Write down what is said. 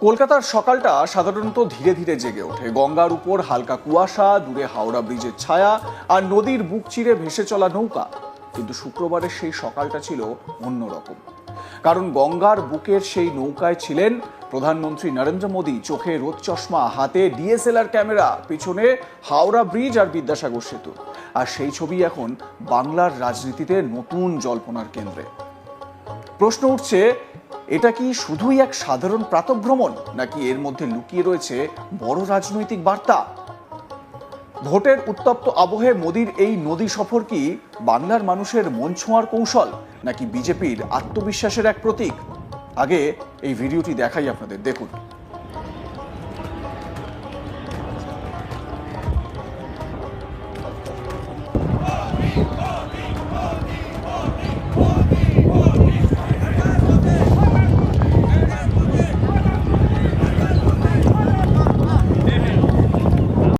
কলকাতার সকালটা সাধারণত ধীরে ধীরে জেগে ওঠে। গঙ্গার উপর হালকা কুয়াশা, দূরে হাওড়া ব্রিজের ছায়া আর নদীর বুক চিরে ভেসে চলা নৌকা। কিন্তু শুক্রবারের সেই সকালটা ছিল অন্যরকম, কারণ গঙ্গার বুকের সেই নৌকায় ছিলেন প্রধানমন্ত্রী নরেন্দ্র মোদী। চোখে রোদ চশমা, হাতে ডিএসএলআর ক্যামেরা, পিছনে হাওড়া ব্রিজ আর বিদ্যাসাগর সেতু। আর সেই ছবি এখন বাংলার রাজনীতিতে নতুন জল্পনার কেন্দ্রে। প্রশ্ন উঠছে, এটা কি শুধুই এক সাধারণ প্রাতঃভ্রমণ, নাকি এর মধ্যে লুকিয়ে রয়েছে বড় রাজনৈতিক বার্তা? ভোটের উত্তপ্ত আবহে মোদির এই নদী সফর কি বাংলার মানুষের মন ছোঁয়ার কৌশল, নাকি বিজেপির আত্মবিশ্বাসের এক প্রতীক? আগে এই ভিডিওটি দেখাই আপনাদের, দেখুন।